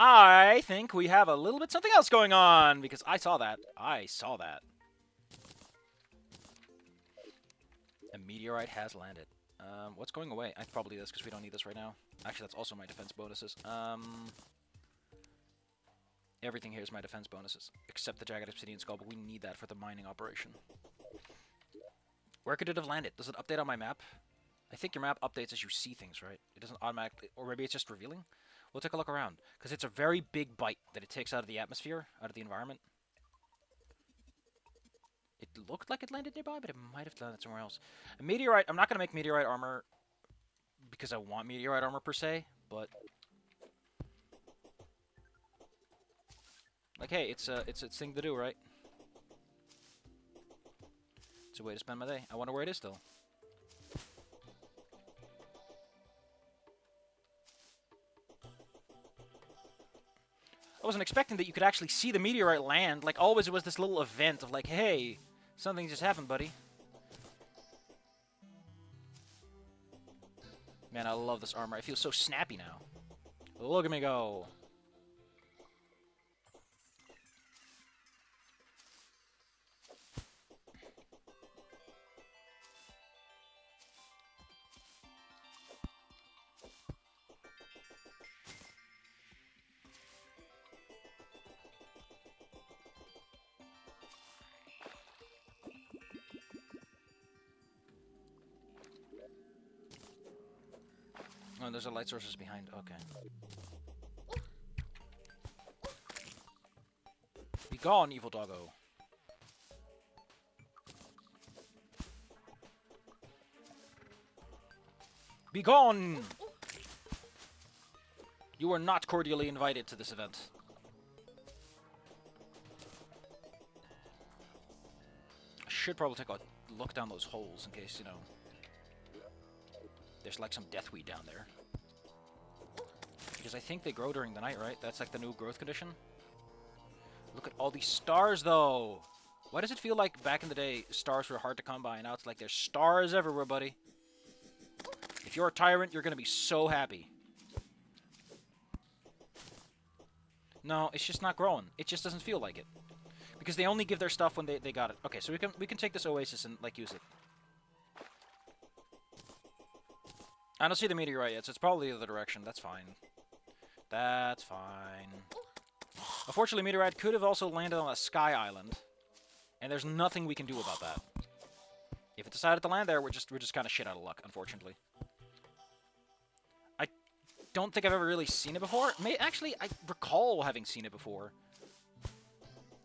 I think we have a little bit something else going on, because I saw that. I saw that. A meteorite has landed. What's going away? Probably this, because we don't need this right now. Actually, that's also my defense bonuses. Everything here is my defense bonuses, except the Jagged Obsidian Skull, but we need that for the mining operation. Where could it have landed? Does it update on my map? I think your map updates as you see things, right? It doesn't automatically... Or maybe it's just revealing? We'll take a look around, because it's a very big bite that it takes out of the atmosphere, out of the environment. It looked like it landed nearby, but it might have landed somewhere else. A meteorite... I'm not going to make meteorite armor because I want meteorite armor per se, but... Like, hey, it's a thing to do, right? It's a way to spend my day. I wonder where it is, though. I wasn't expecting that you could actually see the meteorite land. Like, always it was this little event of like, hey, something just happened, buddy. Man, I love this armor. I feel so snappy now. Look at me go. Oh, there's a light sources behind. Okay. Be gone, evil doggo. Be gone! You are not cordially invited to this event. I should probably take a look down those holes in case, you know, there's like some deathweed down there. Because I think they grow during the night, right? That's like the new growth condition. Look at all these stars, though. Why does it feel like back in the day, stars were hard to come by, and now it's like there's stars everywhere, buddy. If you're a tyrant, you're going to be so happy. No, it's just not growing. It just doesn't feel like it. Because they only give their stuff when they got it. Okay, so we can take this oasis and, like, use it. I don't see the meteorite yet, so it's probably the other direction. That's fine. That's fine. Unfortunately, meteorite could have also landed on a sky island, and there's nothing we can do about that. If it decided to land there, we're just kind of shit out of luck, unfortunately. I don't think I've ever really seen it before. Actually, I recall having seen it before.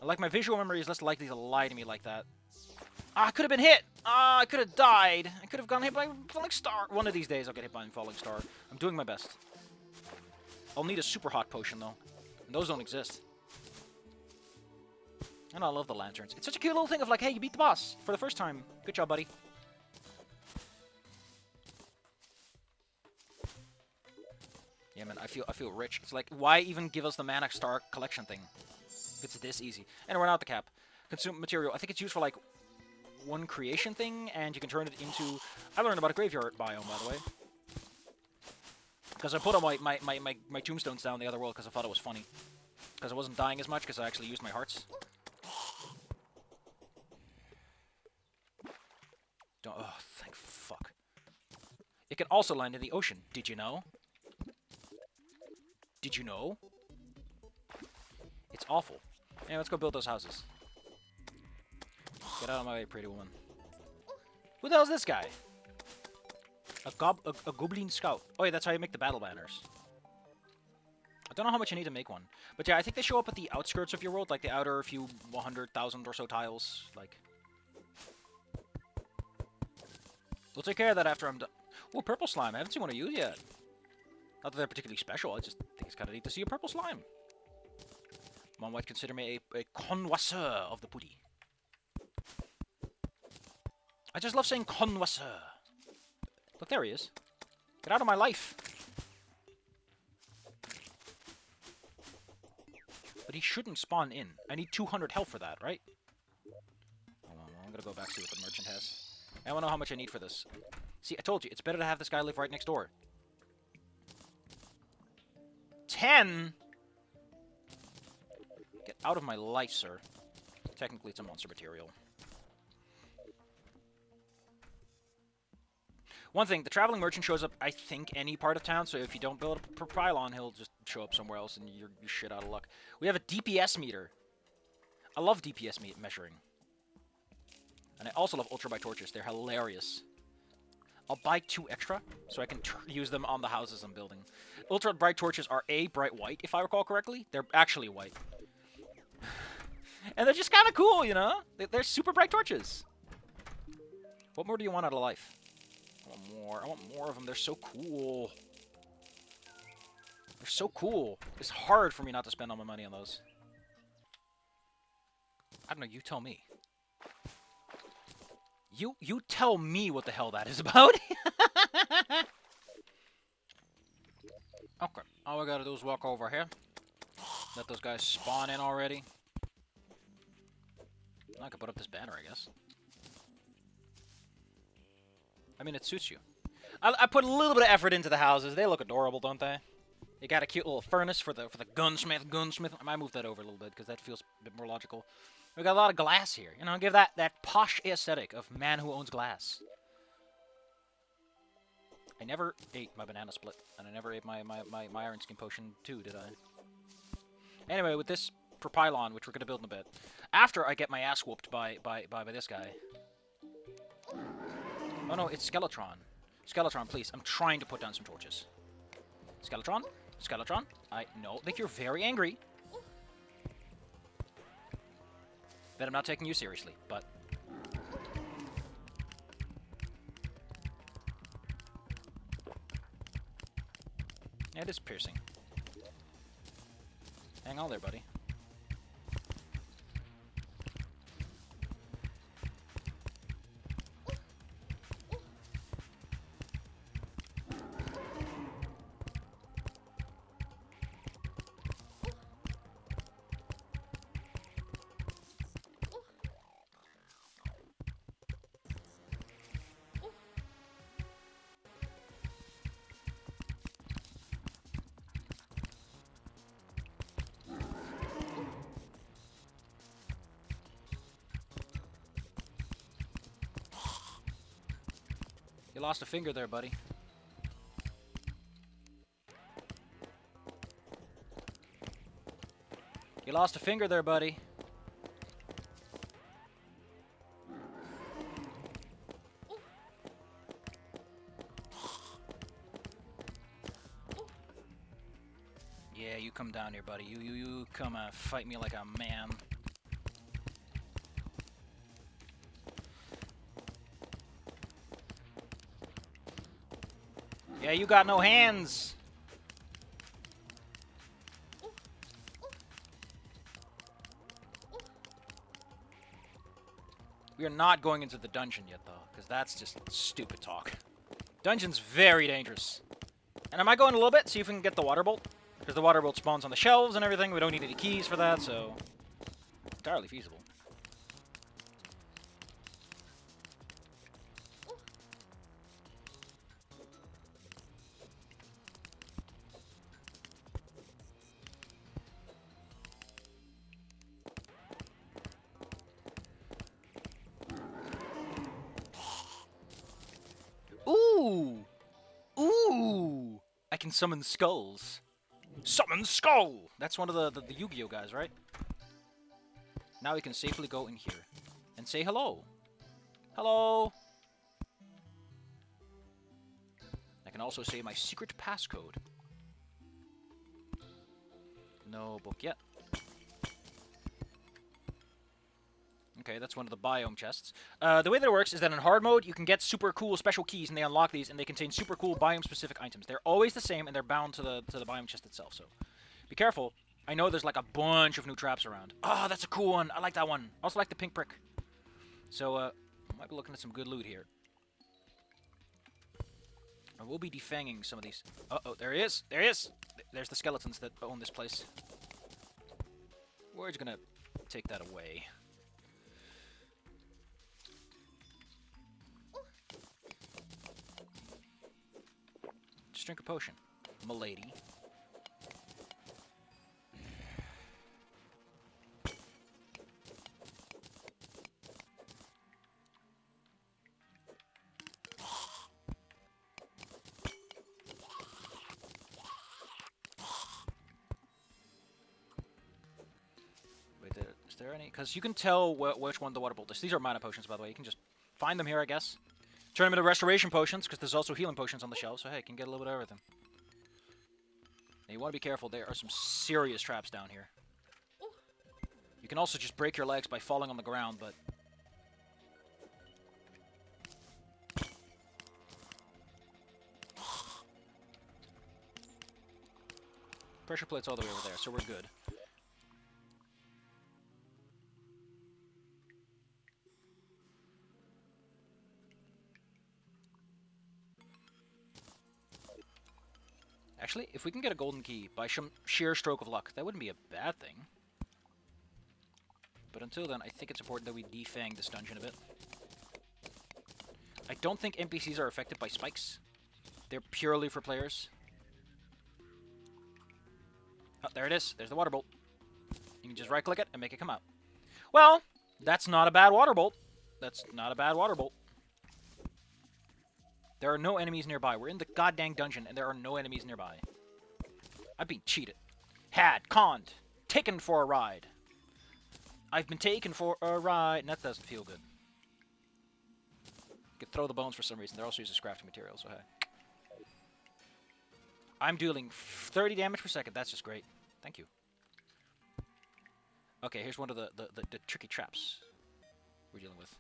Like, my visual memory is less likely to lie to me like that. Ah, I could have been hit! Ah, I could have died! I could have gotten hit by a falling star! One of these days I'll get hit by a falling star. I'm doing my best. I'll need a super hot potion, though. And those don't exist. And I love the lanterns. It's such a cute little thing of like, hey, you beat the boss for the first time. Good job, buddy. Yeah, man, I feel rich. It's like, why even give us the Mana Star collection thing? If it's this easy. And we're not the cap. Consume material. I think it's used for like one creation thing, and you can turn it into... I learned about a graveyard biome, by the way. Because I put all my tombstones down the other world because I thought it was funny. Because I wasn't dying as much because I actually used my hearts. Don't... Oh, thank fuck. It can also land in the ocean. Did you know? Did you know? It's awful. Yeah, let's go build those houses. Get out of my way, pretty woman. Who the hell is this guy? A goblin scout. Oh yeah, that's how you make the battle banners. I don't know how much you need to make one. But yeah, I think they show up at the outskirts of your world, like the outer few 100,000 or so tiles. Like, we'll take care of that after I'm done. Ooh, purple slime. I haven't seen one of you yet. Not that they're particularly special, I just think it's kind of neat to see a purple slime. Mom might consider me a connoisseur of the putty. I just love saying connoisseur. Look, there he is. Get out of my life. But he shouldn't spawn in. I need 200 health for that, right? Hold on, I'm gonna go back see what the merchant has. I wanna know how much I need for this. See, I told you, it's better to have this guy live right next door. 10? out of my life, sir. Technically, it's a monster material. One thing, the traveling merchant shows up, I think, any part of town, so if you don't build a pylon, he'll just show up somewhere else, and you're shit out of luck. We have a DPS meter. I love DPS measuring. And I also love ultra bright torches. They're hilarious. I'll buy 2 extra, so I can use them on the houses I'm building. Ultra bright torches are A, bright white, if I recall correctly. They're actually white. And they're just kind of cool, you know? They're super bright torches. What more do you want out of life? I want more. I want more of them. They're so cool. They're so cool. It's hard for me not to spend all my money on those. I don't know. You tell me. You tell me what the hell that is about. Okay. All we gotta do is walk over here. Let those guys spawn in already. I could put up this banner, I guess. I mean, it suits you. I put a little bit of effort into the houses. They look adorable, don't they? You got a cute little furnace for the gunsmith. I might move that over a little bit because that feels a bit more logical. We got a lot of glass here. You know, give that posh aesthetic of man who owns glass. I never ate my banana split, and I never ate my iron skin potion too, did I? Anyway, with this per pylon, which we're gonna build in a bit, after I get my ass whooped by this guy. Oh no, it's Skeletron. Skeletron, please. I'm trying to put down some torches. Skeletron? Skeletron? I know that you're very angry. That I'm not taking you seriously, but... Yeah, it is piercing. Hang on there, buddy. You lost a finger there, buddy. You lost a finger there, buddy. Yeah, you come down here, buddy. You come fight me like a man. Yeah, you got no hands. We are not going into the dungeon yet, though, because that's just stupid talk. Dungeon's very dangerous. And I might go in a little bit, see if we can get the water bolt. Because the water bolt spawns on the shelves and everything. We don't need any keys for that, so... entirely feasible. Ooh! Ooh! I can summon skulls. Summon skull! That's one of the Yu-Gi-Oh guys, right? Now we can safely go in here and say hello. Hello! I can also say my secret passcode. No book yet. Okay, that's one of the biome chests. The way that it works is that in hard mode, you can get super cool special keys, and they unlock these, and they contain super cool biome-specific items. They're always the same, and they're bound to the biome chest itself, so be careful. I know there's like a bunch of new traps around. Oh, that's a cool one. I like that one. I also like the pink brick. So, I might be looking at some good loot here. I will be defanging some of these. Uh-oh, there he is. There he is. There's the skeletons that own this place. We're just gonna take that away. Just drink a potion, m'lady. there any? Because you can tell which one the water bolt is. These are mana potions, by the way. You can just find them here, I guess. Turn them into restoration potions, because there's also healing potions on the shelf. So hey, you can get a little bit of everything. Now you want to be careful. There are some serious traps down here. You can also just break your legs by falling on the ground, but... Pressure plate's all the way over there, so we're good. Actually, if we can get a golden key by sheer stroke of luck, that wouldn't be a bad thing. But until then, I think it's important that we defang this dungeon a bit. I don't think NPCs are affected by spikes. They're purely for players. Oh, there it is. There's the water bolt. You can just right-click it and make it come out. Well, that's not a bad water bolt. That's not a bad water bolt. There are no enemies nearby. We're in the goddamn dungeon, and there are no enemies nearby. I've been cheated. Had, conned, taken for a ride. I've been taken for a ride, and that doesn't feel good. You can throw the bones for some reason. They're also used as crafting materials, so hey. I'm dealing 30 damage per second. That's just great. Thank you. Okay, here's one of the tricky traps we're dealing with.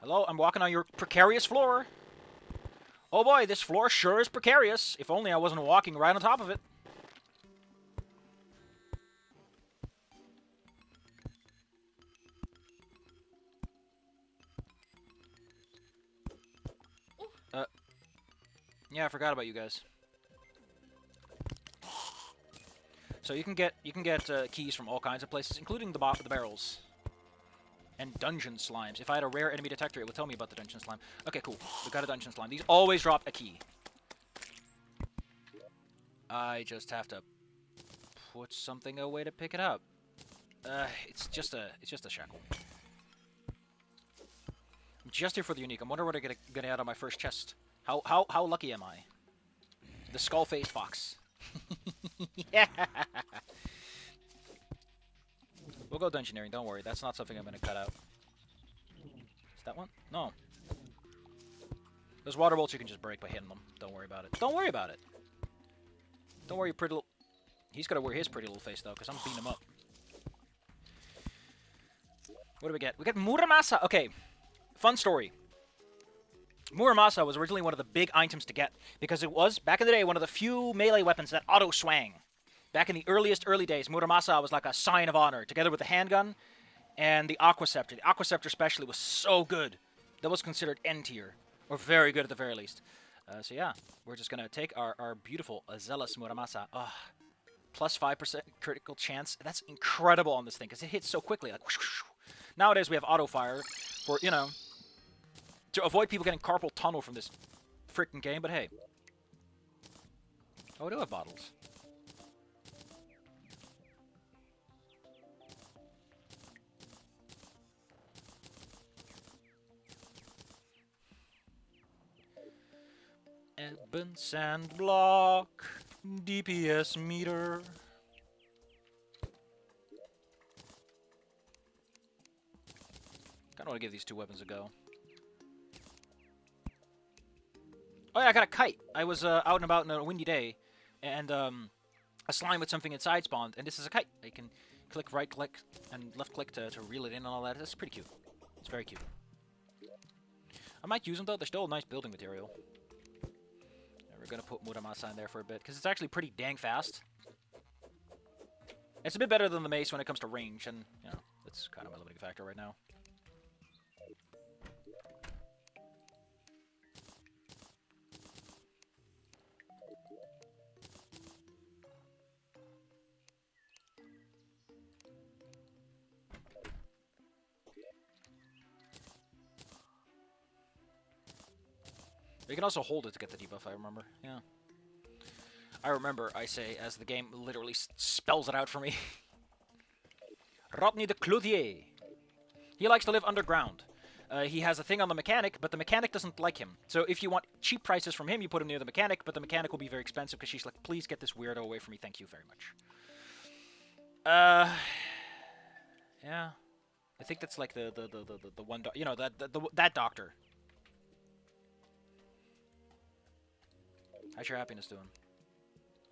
Hello, I'm walking on your precarious floor. Oh boy, this floor sure is precarious. If only I wasn't walking right on top of it. Yeah, I forgot about you guys. So you can get keys from all kinds of places, including the barrels. And dungeon slimes. If I had a rare enemy detector, it would tell me about the dungeon slime. Okay, cool. We got a dungeon slime. These always drop a key. I just have to put something away to pick it up. It's just a shackle. I'm just here for the unique. I'm wondering what I get out of my first chest. How lucky am I? The skull-faced fox. Yeah. We'll go dungeoneering, don't worry. That's not something I'm going to cut out. Is that one? No. Those water bolts you can just break by hitting them. Don't worry about it. Don't worry about it. Don't worry, pretty little... He's got to wear his pretty little face, though, because I'm beating him up. What do we get? We get Muramasa. Okay. Fun story. Muramasa was originally one of the big items to get, because it was, back in the day, one of the few melee weapons that auto-swang. Back in the early days, Muramasa was like a sign of honor, together with the handgun and the Aqua Scepter. The Aqua Scepter especially was so good. That was considered N tier, or very good at the very least. So yeah, we're just going to take our beautiful Zealous Muramasa. Plus 5% critical chance. That's incredible on this thing, because it hits so quickly. Like, whoosh, whoosh. Nowadays, we have auto-fire for, you know, to avoid people getting carpal tunnel from this freaking game, but hey. Oh, we do have bottles. Ebon sand block, DPS meter. Kinda wanna give these two weapons a go. Oh yeah, I got a kite. I was out and about on a windy day, and a slime with something inside spawned, and this is a kite. I can click, right click, and left click to reel it in and all that. That's pretty cute. It's very cute. I might use them though. They're still a nice building material. We're gonna put Muramasa in there for a bit, because it's actually pretty dang fast. It's a bit better than the mace when it comes to range, and, you know, that's kind of my limiting factor right now. You can also hold it to get the debuff, I remember. Yeah. I remember, I say, as the game literally spells it out for me. Rodney the Clothier. He likes to live underground. He has a thing on the mechanic, but the mechanic doesn't like him. So if you want cheap prices from him, you put him near the mechanic, but the mechanic will be very expensive because she's like, please get this weirdo away from me, thank you very much. Yeah. I think that's like the one, you know, that doctor. How's your happiness doing?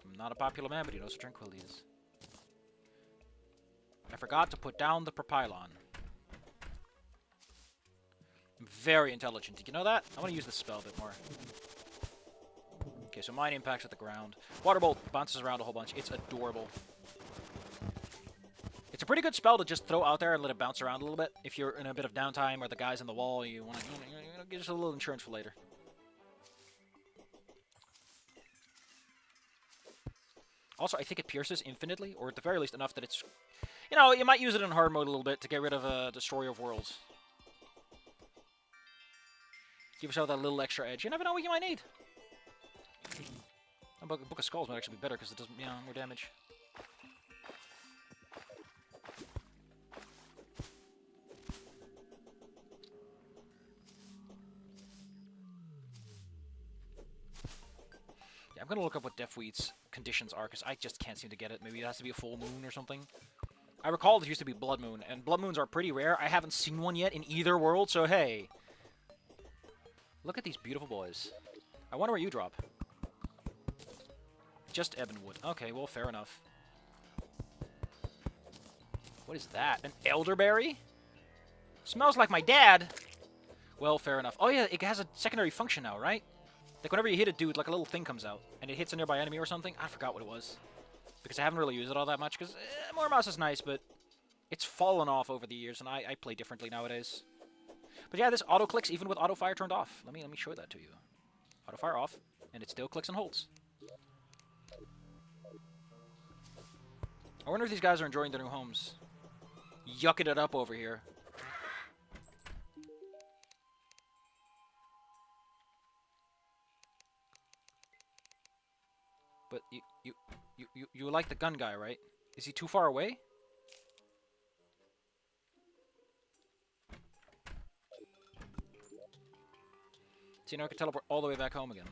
I'm not a popular man, but he knows what tranquility is. I forgot to put down the propylon. I'm very intelligent. Did you know that? I want to use this spell a bit more. Okay, so mine impacts at the ground. Water bolt bounces around a whole bunch. It's adorable. It's a pretty good spell to just throw out there and let it bounce around a little bit. If you're in a bit of downtime or the guy's in the wall, you want to get just a little insurance for later. Also, I think it pierces infinitely, or at the very least enough that it's... You know, you might use it in hard mode a little bit to get rid of Destroyer of Worlds. Give yourself that little extra edge. You never know what you might need. A Book of Skulls might actually be better because it does, you know, more damage. Yeah, I'm gonna look up what Deathweed's conditions are because I just can't seem to get it. Maybe it has to be a full moon or something. I recall it used to be Blood Moon, and Blood Moons are pretty rare. I haven't seen one yet in either world, so hey. Look at these beautiful boys. I wonder where you drop. Just Ebonwood. Okay, well, fair enough. What is that? An elderberry? Smells like my dad. Well, fair enough. Oh, yeah, it has a secondary function now, right? Like, whenever you hit a dude, like, a little thing comes out, and it hits a nearby enemy or something. I forgot what it was. Because I haven't really used it all that much, because more mouse is nice, but it's fallen off over the years, and I play differently nowadays. But yeah, this auto-clicks even with auto-fire turned off. Let me show that to you. Auto-fire off, and it still clicks and holds. I wonder if these guys are enjoying their new homes. Yucking it up over here. But you like the gun guy, right? Is he too far away? So, you know, I can teleport all the way back home again.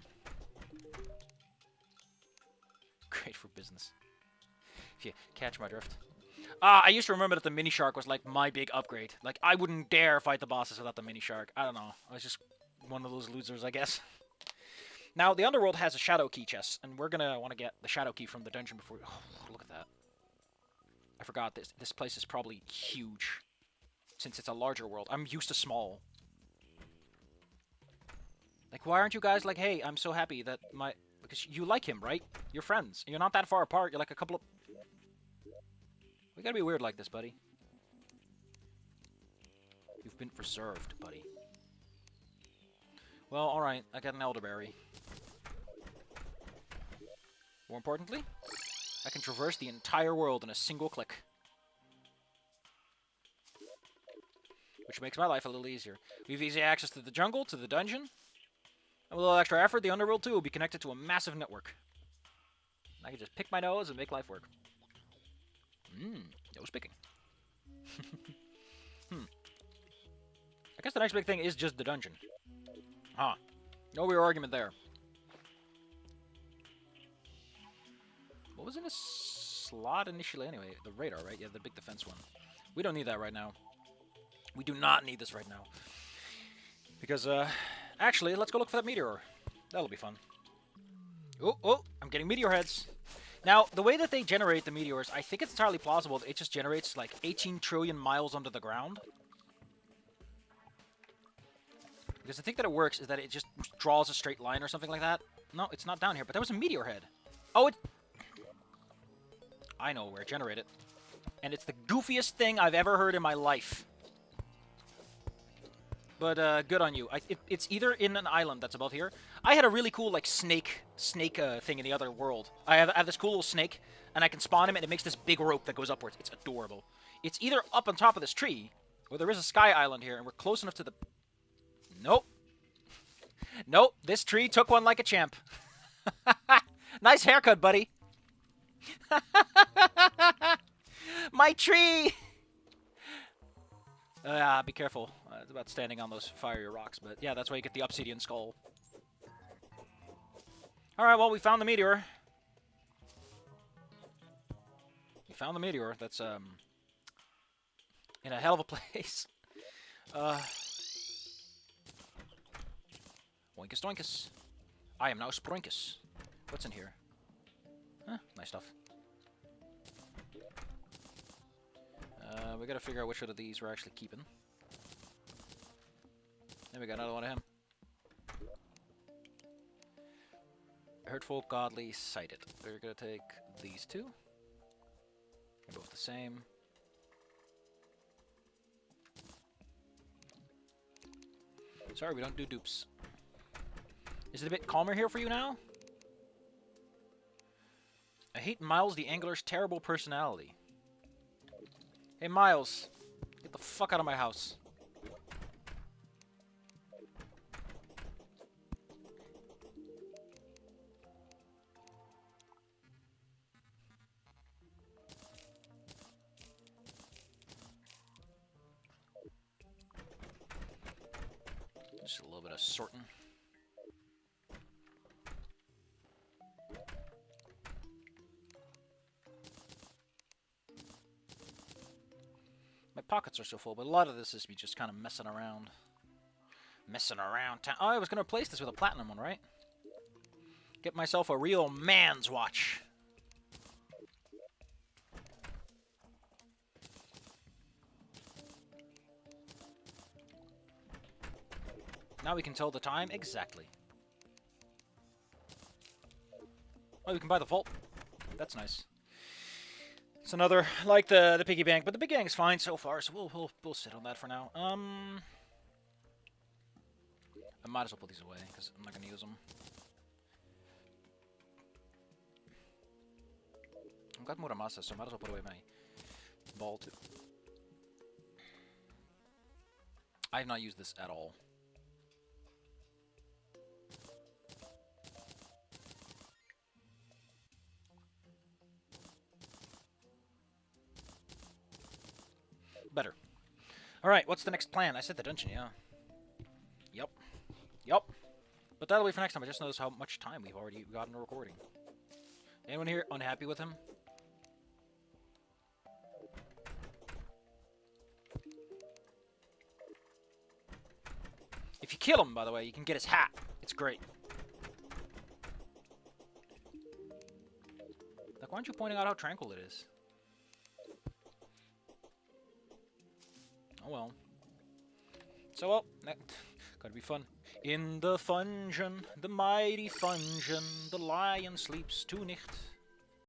Great for business. If you catch my drift. I used to remember that the mini shark was like my big upgrade. Like, I wouldn't dare fight the bosses without the mini shark. I don't know. I was just one of those losers, I guess. Now, the underworld has a shadow key chest, and we're gonna want to get the shadow key from the dungeon before... Oh, look at that. I forgot this. This place is probably huge, since it's a larger world. I'm used to small. Like, why aren't you guys like, hey, I'm so happy that my... Because you like him, right? You're friends. You're not that far apart. You're like a couple of... We gotta be weird like this, buddy. You've been preserved, buddy. Well, alright. I got an elderberry. More importantly, I can traverse the entire world in a single click. Which makes my life a little easier. We have easy access to the jungle, to the dungeon. And with a little extra effort, the underworld too will be connected to a massive network. I can just pick my nose and make life work. Nose picking. I guess the next big thing is just the dungeon. Huh. No real argument there. What was in a slot initially anyway? The radar, right? Yeah, the big defense one. We don't need that right now. We do not need this right now. Because, actually, let's go look for that meteor. That'll be fun. Oh, I'm getting meteor heads. Now, the way that they generate the meteors, I think it's entirely plausible that it just generates, like, 18 trillion miles under the ground. Because the thing that it works is that it just draws a straight line or something like that. No, it's not down here, but there was a meteor head. Oh, it... I know where it generated. And it's the goofiest thing I've ever heard in my life. But, good on you. It's either in an island that's above here. I had a really cool, like, snake thing in the other world. I have this cool little snake, and I can spawn him, and it makes this big rope that goes upwards. It's adorable. It's either up on top of this tree, or there is a sky island here, and we're close enough to the... Nope. Nope, this tree took one like a champ. Nice haircut, buddy. My tree! Be careful. It's about standing on those fiery rocks, but yeah, that's why you get the obsidian skull. Alright, well, we found the meteor. We found the meteor. That's, in a hell of a place. Oinkus doinkus. I am now Sproinkus. What's in here? Huh, nice stuff. We gotta figure out which of these we're actually keeping. Then we got another one of him. Hurtful, godly, sighted. We're gonna take these two. They're both the same. Sorry, we don't do dupes. Is it a bit calmer here for you now? I hate Miles the Angler's terrible personality. Hey, Miles. Get the fuck out of my house. Just a little bit of sorting. My pockets are so full, but a lot of this is me just kind of messing around. Messing around town. Oh, I was going to replace this with a platinum one, right? Get myself a real man's watch. Now we can tell the time exactly. Oh, we can buy the vault. That's nice. It's another, like the piggy bank, but the piggy bank is fine so far, so we'll sit on that for now. I might as well put these away because I'm not gonna use them. I've got Muramasa, so I might as well put away my ball too. I have not used this at all. Better. Alright, what's the next plan? I said the dungeon, yeah. Yep. Yup. But that'll be for next time. I just noticed how much time we've already gotten to recording. Anyone here unhappy with him? If you kill him, by the way, you can get his hat. It's great. Like, why aren't you pointing out how tranquil it is? Oh well. So, well, gotta be fun. In the fungeon, the mighty fungeon, the lion sleeps tonight.